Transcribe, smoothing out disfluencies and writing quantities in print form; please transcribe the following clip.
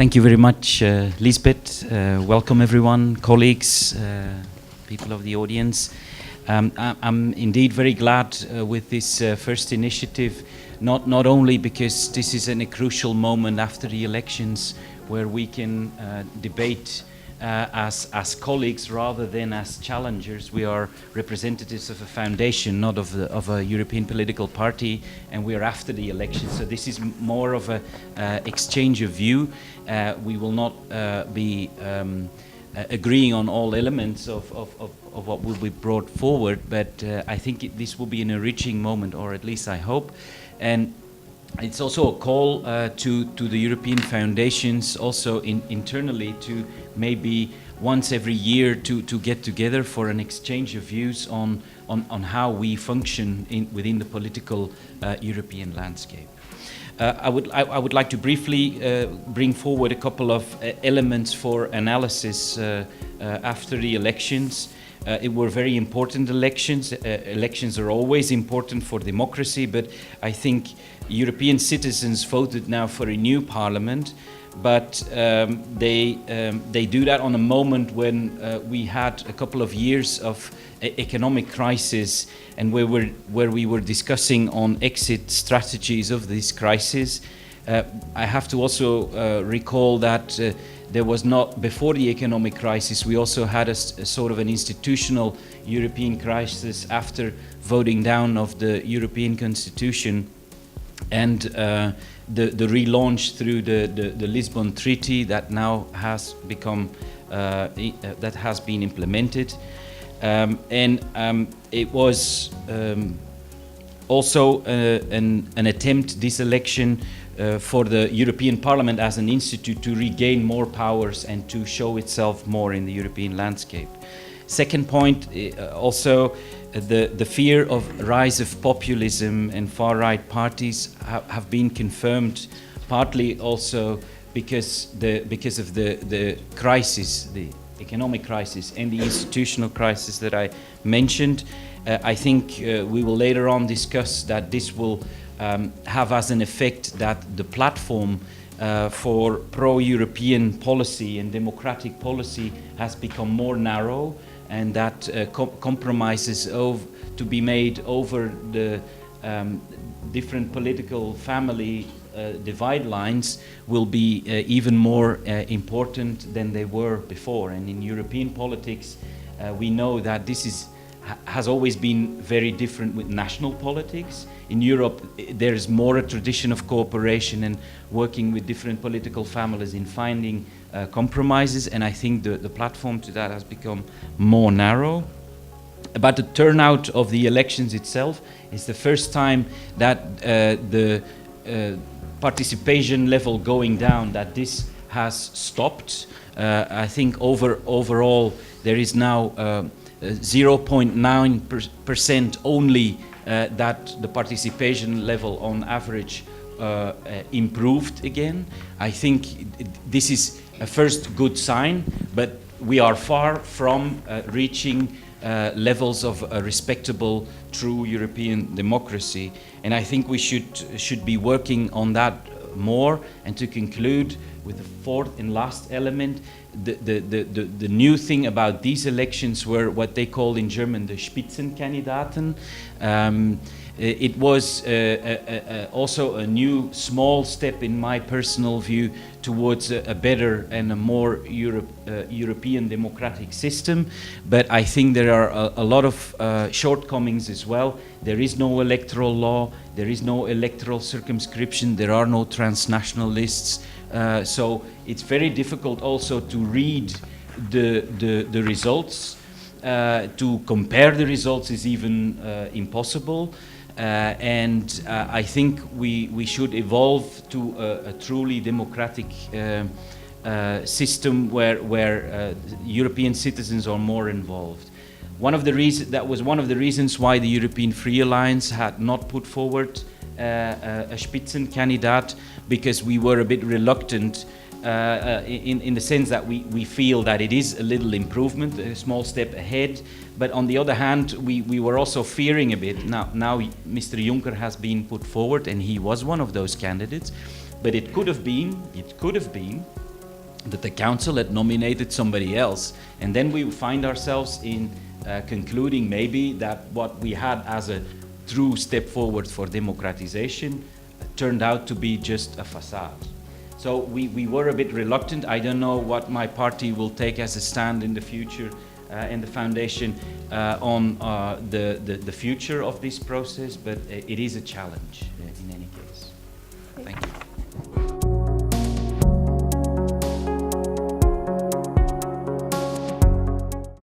Thank you very much, Lisbeth. Welcome everyone, colleagues, people of the audience. I'm indeed very glad with this first initiative, not only because this is a crucial moment after the elections where we can debate as colleagues rather than as challengers. We are representatives of a foundation, not of a European political party, and we are after the election. So this is more of a exchange of view. We will not be agreeing on all elements of what will be brought forward, but I think this will be an enriching moment, or at least I hope. And it's also a call to the European foundations, also internally, to maybe once every year to get together for an exchange of views on how we function within the political European landscape. I would like to briefly bring forward a couple of elements for analysis after the elections. It were very important elections. Elections are always important for democracy, but I think European citizens voted now for a new parliament, but they do that on a moment when we had a couple of years of economic crisis, and where we were discussing on exit strategies of this crisis. I have to also recall that there was not, before the economic crisis, we also had a sort of an institutional European crisis after voting down of the European Constitution and the relaunch through the Lisbon Treaty that now has become, that has been implemented. It was also an attempt, this election, for the European Parliament as an institute to regain more powers and to show itself more in the European landscape. Second point, also the fear of rise of populism and far-right parties have been confirmed, partly also because of the crisis, the economic crisis and the institutional crisis that I mentioned. I think we will later on discuss that this will have as an effect that the platform for pro-European policy and democratic policy has become more narrow, and that compromises to be made over the different political family divide lines will be even more important than they were before. And in European politics, we know that this has always been very different with national politics. In Europe, there is more a tradition of cooperation and working with different political families in finding compromises, and I think the platform to that has become more narrow. About the turnout of the elections itself, it's the first time that the participation level going down, that this has stopped. I think overall there is now 0.9% only that the participation level on average improved again. I think this is a first good sign, but we are far from reaching levels of a respectable, true European democracy. And I think we should be working on that more. And to conclude with the fourth and last element, the new thing about these elections were what they call in German the Spitzenkandidaten. It was also a new small step, in my personal view, towards a better and a more European democratic system. But I think there are a lot of shortcomings as well. There is no electoral law, there is no electoral circumscription, there are no transnational lists. So it's very difficult also to read the results. To compare the results is even impossible. I think we should evolve to a truly democratic system where European citizens are more involved. That was one of the reasons why the European Free Alliance had not put forward a Spitzenkandidat, because we were a bit reluctant in the sense that we feel that it is a little improvement, a small step ahead. But on the other hand, we were also fearing a bit. Now Mr. Juncker has been put forward, and he was one of those candidates. But it could have been that the council had nominated somebody else, and then we find ourselves in concluding maybe that what we had as a true step forward for democratization turned out to be just a facade. So we were a bit reluctant. I don't know what my party will take as a stand in the future in the foundation on the future of this process, but it is a challenge in any case. Thank you.